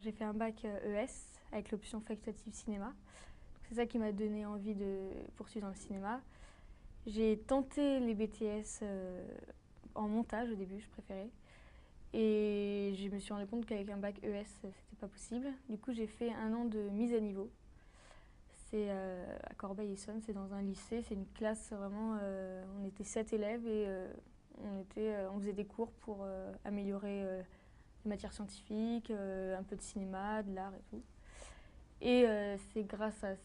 J'ai fait un bac ES avec l'option facultative cinéma. C'est ça qui m'a donné envie de poursuivre dans le cinéma. J'ai tenté les BTS en montage au début, je préférais. Et je me suis rendu compte qu'avec un bac ES, c'était pas possible. Du coup, j'ai fait un an de mise à niveau. C'est à Corbeil-Essonnes, c'est dans un lycée. C'est une classe vraiment. On était 7 élèves et on faisait des cours pour améliorer les matières scientifiques, un peu de cinéma, de l'art et tout. Et c'est grâce à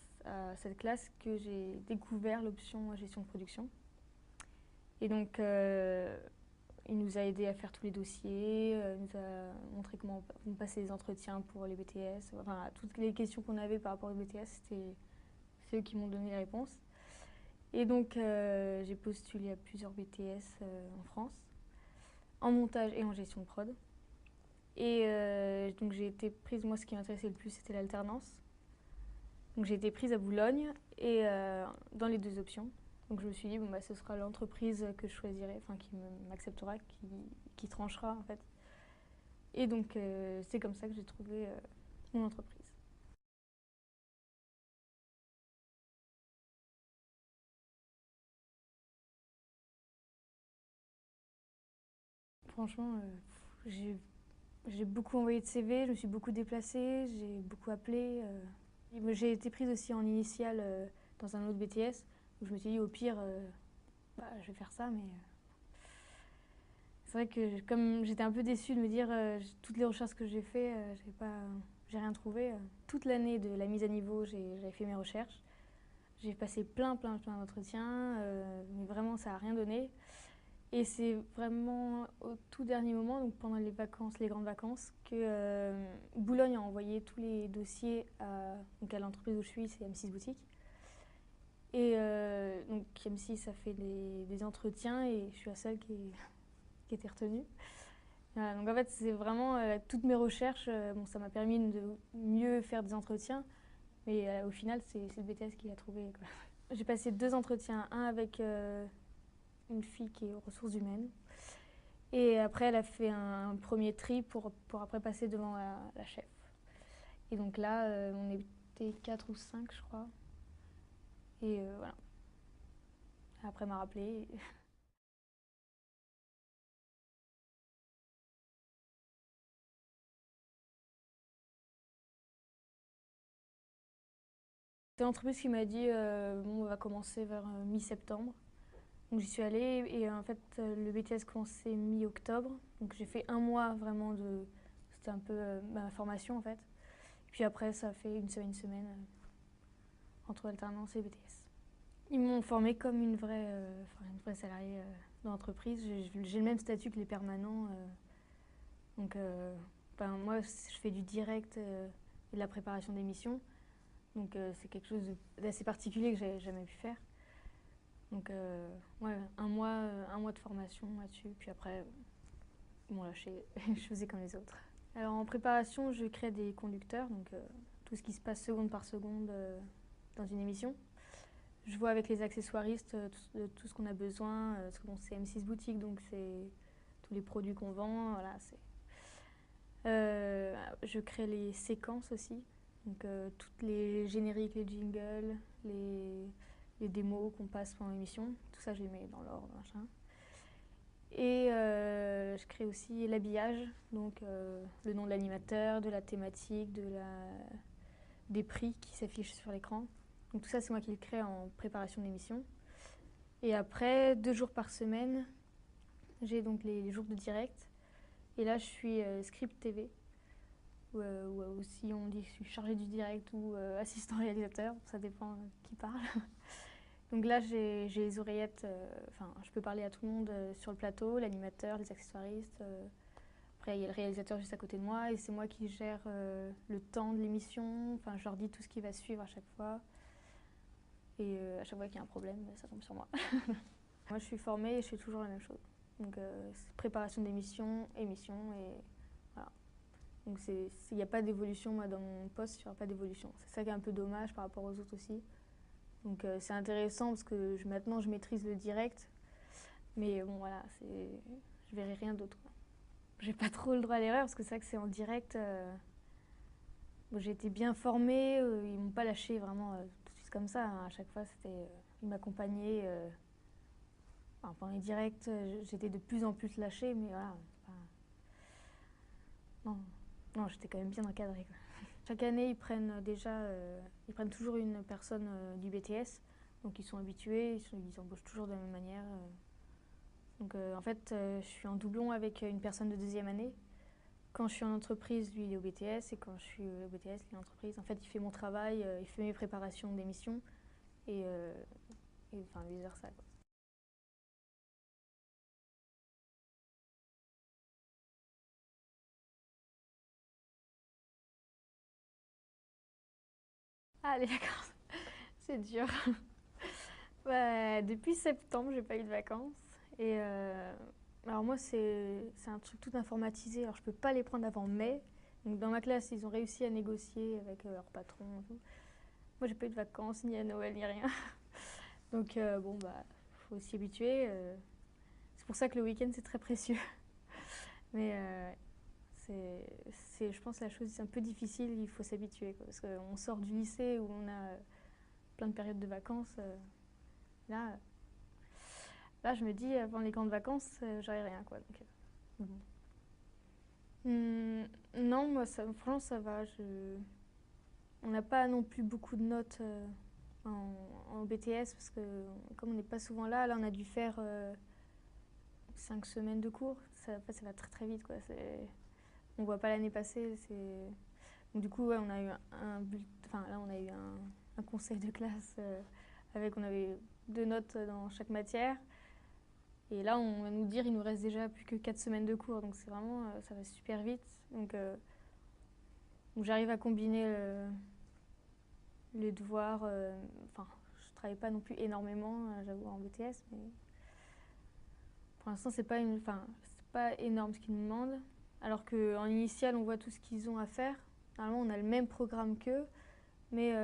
cette classe que j'ai découvert l'option gestion de production. Et donc, il nous a aidés à faire tous les dossiers, il nous a montré comment on passait les entretiens pour les BTS. Enfin, toutes les questions qu'on avait par rapport aux BTS, c'est eux qui m'ont donné les réponses. Et donc, j'ai postulé à plusieurs BTS en France, en montage et en gestion de prod. Et donc, j'ai été prise, moi, ce qui m'intéressait le plus, c'était l'alternance. Donc j'ai été prise à Boulogne et dans les deux options. Donc je me suis dit, bon, bah, ce sera l'entreprise que je choisirai, enfin qui m'acceptera, qui tranchera en fait. Et donc c'est comme ça que j'ai trouvé mon entreprise. Franchement, j'ai beaucoup envoyé de CV, je me suis beaucoup déplacée, j'ai beaucoup appelé. J'ai été prise aussi en initiale dans un autre BTS, où je me suis dit, au pire, bah, je vais faire ça, mais c'est vrai que comme j'étais un peu déçue de me dire toutes les recherches que j'ai fait, j'ai rien trouvé. Toute l'année de la mise à niveau, j'avais fait mes recherches. J'ai passé plein d'entretiens, mais vraiment ça n'a rien donné. Et c'est vraiment au tout dernier moment, donc pendant les vacances, les grandes vacances, que Boulogne a envoyé tous les dossiers donc à l'entreprise où je suis, c'est M6 Boutique. Et donc M6 a fait des entretiens et je suis la seule qui était retenue. Voilà, donc en fait, c'est vraiment toutes mes recherches. Bon, ça m'a permis de mieux faire des entretiens, mais au final, c'est le BTS qui l'a trouvé, quoi. J'ai passé deux entretiens, un avec une fille qui est aux ressources humaines, et après, elle a fait un premier tri pour après passer devant la chef. Et donc là, on était 4 ou 5, je crois. Et voilà. Après, elle m'a rappelé. C'est l'entreprise qui m'a dit bon, on va commencer vers mi-septembre. Donc j'y suis allée et en fait le BTS commençait mi-octobre. Donc j'ai fait un mois vraiment de. C'était un peu ma formation en fait. Puis après ça a fait une semaine entre alternance et BTS. Ils m'ont formée comme une vraie salariée d'entreprise. J'ai le même statut que les permanents. Donc ben, moi je fais du direct et de la préparation d'émissions. Donc c'est quelque chose d'assez particulier que j'avais jamais pu faire. Donc ouais, un mois de formation là-dessus. Puis après, ils m'ont lâché. Je faisais comme les autres. Alors en préparation, je crée des conducteurs, donc tout ce qui se passe seconde par seconde dans une émission. Je vois avec les accessoiristes tout ce qu'on a besoin. Parce que bon, c'est M6 Boutique, donc c'est tous les produits qu'on vend. Voilà, je crée les séquences aussi. Donc toutes les génériques, les jingles, les démos qu'on passe pendant l'émission. Tout ça, je les mets dans l'ordre, machin. Et je crée aussi l'habillage, donc le nom de l'animateur, de la thématique, des prix qui s'affichent sur l'écran. Donc tout ça, c'est moi qui le crée en préparation d'émission. Et après, 2 jours par semaine, j'ai donc les jours de direct. Et là, je suis script TV, ou aussi on dit que je suis chargée du direct ou assistant réalisateur, ça dépend qui parle. Donc là, j'ai les oreillettes, enfin, je peux parler à tout le monde sur le plateau, l'animateur, les accessoiristes. Après, il y a le réalisateur juste à côté de moi et c'est moi qui gère le temps de l'émission. Enfin, je leur dis tout ce qui va suivre à chaque fois. Et à chaque fois qu'il y a un problème, ça tombe sur moi. Moi, je suis formée et je fais toujours la même chose. Donc, préparation d'émission, émission et voilà. Donc, il n'y a pas d'évolution, moi, dans mon poste, il n'y aura pas d'évolution. C'est ça qui est un peu dommage par rapport aux autres aussi. Donc c'est intéressant parce que maintenant je maîtrise le direct, mais bon voilà, je verrai rien d'autre. J'ai pas trop le droit à l'erreur parce que c'est vrai que c'est en direct. Bon, j'ai été bien formée, ils m'ont pas lâché vraiment tout de suite comme ça, hein. À chaque fois, ils m'accompagnaient. Enfin, pendant les directs, j'étais de plus en plus lâchée, mais voilà. Non, non, j'étais quand même bien encadrée, quoi. Chaque année, ils prennent toujours une personne du BTS, donc ils sont habitués, ils embauchent toujours de la même manière. Donc en fait, je suis en doublon avec une personne de deuxième année. Quand je suis en entreprise, lui, il est au BTS, et quand je suis au BTS, lui, est en entreprise. En fait, il fait mon travail, il fait mes préparations d'émissions, et, enfin, vice-versa, quoi. Ah, les vacances, c'est dur. Ouais, depuis septembre, j'ai pas eu de vacances. Et alors moi, c'est un truc tout informatisé. Alors je peux pas les prendre avant mai. Donc dans ma classe, ils ont réussi à négocier avec leur patron et tout. Moi, j'ai pas eu de vacances, ni à Noël, ni rien. Donc bon, bah, faut s'y habituer. C'est pour ça que le week-end, c'est très précieux. Mais je pense, la chose un peu difficile, il faut s'habituer, quoi. Parce qu'on sort du lycée où on a plein de périodes de vacances. Là, Là, je me dis, avant les grandes vacances, j'aurai rien, quoi. Donc, bon. Non, moi, franchement, ça va. On n'a pas non plus beaucoup de notes en BTS parce que, comme on n'est pas souvent là, on a dû faire 5 semaines de cours. Ça va très très vite, quoi. On voit pas l'année passée. Donc, du coup, ouais, on a eu enfin, là, on a eu un conseil de classe on avait 2 notes dans chaque matière. Et là, on va nous dire il nous reste déjà plus que 4 semaines de cours, donc c'est vraiment, ça va super vite. Donc j'arrive à combiner les devoirs. Enfin, je travaille pas non plus énormément, j'avoue, en BTS, mais pour l'instant, c'est pas énorme ce qu'ils nous demandent. Alors qu'en initial, on voit tout ce qu'ils ont à faire. Normalement, on a le même programme qu'eux, mais,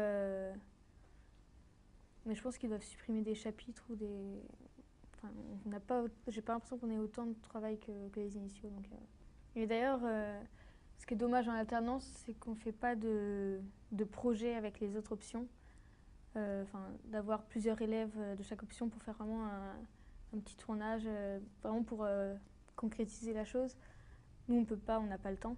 mais je pense qu'ils doivent supprimer des chapitres ou des. Enfin, on n'a pas, j'ai pas l'impression qu'on ait autant de travail que les initiaux. Et d'ailleurs, ce qui est dommage en alternance, c'est qu'on ne fait pas de projet avec les autres options. D'avoir plusieurs élèves de chaque option pour faire vraiment un petit tournage, vraiment pour concrétiser la chose. Nous, on peut pas, on n'a pas le temps.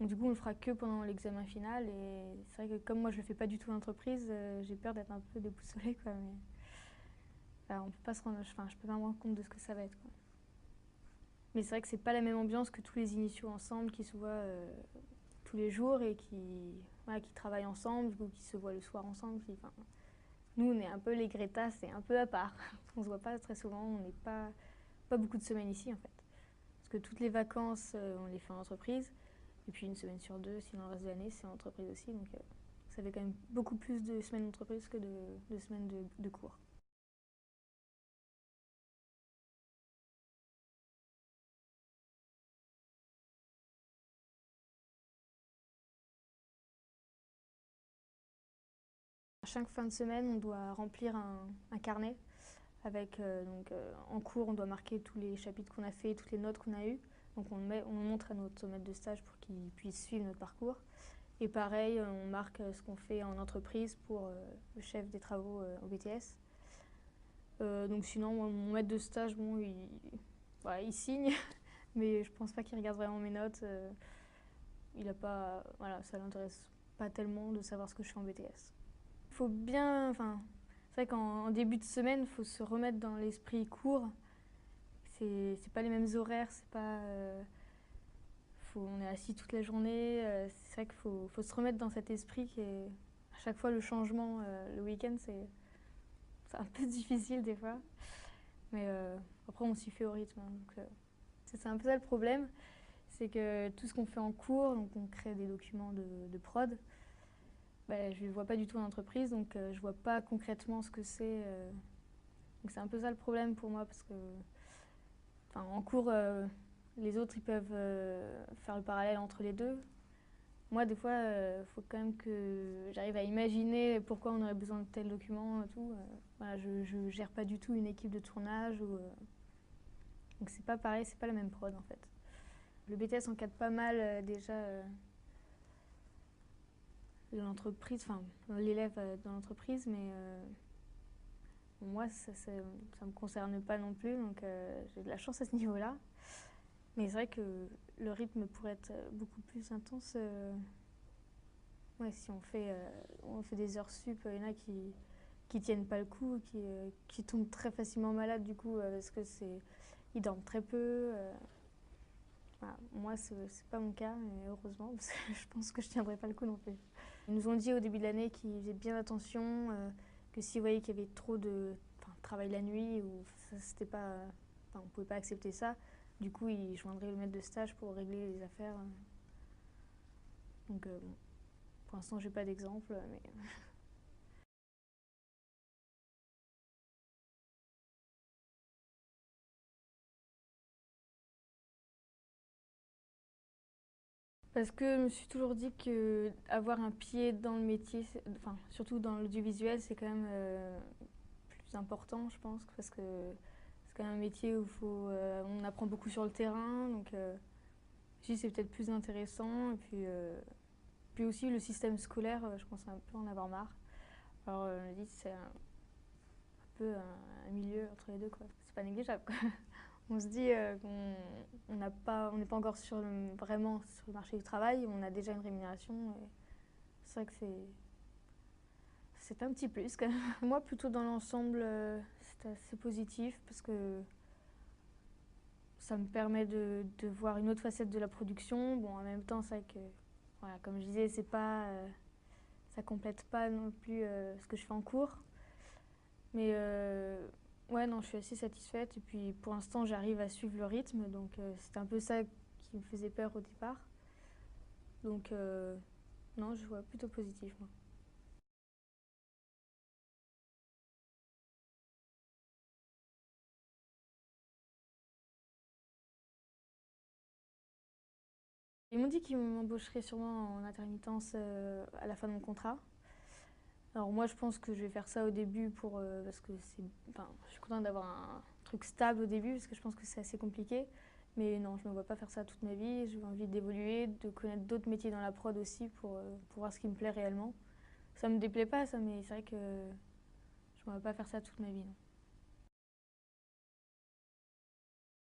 Donc du coup, on le fera que pendant l'examen final. Et c'est vrai que comme moi, je le fais pas du tout en entreprise, j'ai peur d'être un peu déboussolée, quoi. Mais on peut pas se rendre, enfin, je peux pas me rendre compte de ce que ça va être, quoi. Mais c'est vrai que c'est pas la même ambiance que tous les initiaux ensemble qui se voient tous les jours et qui travaillent ensemble ou qui se voient le soir ensemble. Enfin, nous, on est un peu les Greta, c'est un peu à part. On se voit pas très souvent, on n'est pas beaucoup de semaines ici en fait. Parce que toutes les vacances, on les fait en entreprise. Et puis une semaine sur deux, sinon le reste de l'année, c'est en entreprise aussi. Donc ça fait quand même beaucoup plus de semaines d'entreprise que de semaines de cours. À chaque fin de semaine, on doit remplir un carnet avec, en cours, on doit marquer tous les chapitres qu'on a fait, toutes les notes qu'on a eues. Donc on montre à notre maître de stage pour qu'il puisse suivre notre parcours. Et pareil, on marque ce qu'on fait en entreprise pour le chef des travaux au BTS. Donc sinon, mon maître de stage, bon, voilà, il signe, mais je pense pas qu'il regarde vraiment mes notes. Il a pas, voilà, ça l'intéresse pas tellement de savoir ce que je fais en BTS. Il faut bien, enfin, c'est vrai qu'en début de semaine, il faut se remettre dans l'esprit court. C'est pas les mêmes horaires, c'est pas. On est assis toute la journée. C'est vrai qu'il faut se remettre dans cet esprit qui est. À chaque fois, le changement, le week-end, c'est un peu difficile des fois. Mais après, on s'y fait au rythme, hein. C'est un peu ça le problème. C'est que tout ce qu'on fait en cours, donc on crée des documents de prod, bah, je ne le vois pas du tout en entreprise, donc je vois pas concrètement ce que c'est. Donc c'est un peu ça le problème pour moi, parce que en cours, les autres ils peuvent faire le parallèle entre les deux. Moi, des fois, il faut quand même que j'arrive à imaginer pourquoi on aurait besoin de tel document et tout. Voilà, je ne gère pas du tout une équipe de tournage. Donc c'est pas pareil, c'est pas la même prod en fait. Le BTS encadre pas mal déjà l'entreprise, enfin l'élève dans l'entreprise, mais moi ça me concerne pas non plus, donc j'ai de la chance à ce niveau-là. Mais c'est vrai que le rythme pourrait être beaucoup plus intense. Ouais, si on fait des heures sup, il y en a qui tiennent pas le coup, qui tombent très facilement malades du coup parce que ils dorment très peu. Voilà. Moi, c'est pas mon cas, mais heureusement, parce que je pense que je tiendrai pas le coup non plus. Ils nous ont dit au début de l'année qu'ils faisaient bien attention, que s'ils voyaient qu'il y avait trop de travail la nuit, ou ça, c'était pas, on pouvait pas accepter ça. Du coup, ils joindraient le maître de stage pour régler les affaires. Donc, bon, pour l'instant, j'ai pas d'exemple, mais parce que je me suis toujours dit que avoir un pied dans le métier, enfin surtout dans l'audiovisuel, c'est quand même plus important, je pense, parce que c'est quand même un métier où on apprend beaucoup sur le terrain, donc c'est peut-être plus intéressant. Et puis aussi le système scolaire, je pense un peu en avoir marre. Alors je me dis que c'est un peu un milieu entre les deux, quoi. C'est pas négligeable, quoi. On se dit qu'on on n'est pas encore vraiment sur le marché du travail, on a déjà une rémunération. Et c'est vrai que c'est un petit plus quand même. Moi, plutôt dans l'ensemble, c'est assez positif parce que ça me permet de voir une autre facette de la production. Bon, en même temps, c'est vrai que, voilà, comme je disais, c'est pas, ça complète pas non plus ce que je fais en cours. Mais ouais, non, je suis assez satisfaite. Et puis pour l'instant, j'arrive à suivre le rythme. Donc c'était un peu ça qui me faisait peur au départ. Donc non, je vois plutôt positif, moi. Ils m'ont dit qu'ils m'embaucheraient sûrement en intermittence à la fin de mon contrat. Alors moi, je pense que je vais faire ça au début parce que je suis contente d'avoir un truc stable au début parce que je pense que c'est assez compliqué. Mais non, je ne me vois pas faire ça toute ma vie. J'ai envie d'évoluer, de connaître d'autres métiers dans la prod aussi pour voir ce qui me plaît réellement. Ça me déplaît pas, ça, mais c'est vrai que je ne me vois pas faire ça toute ma vie, non.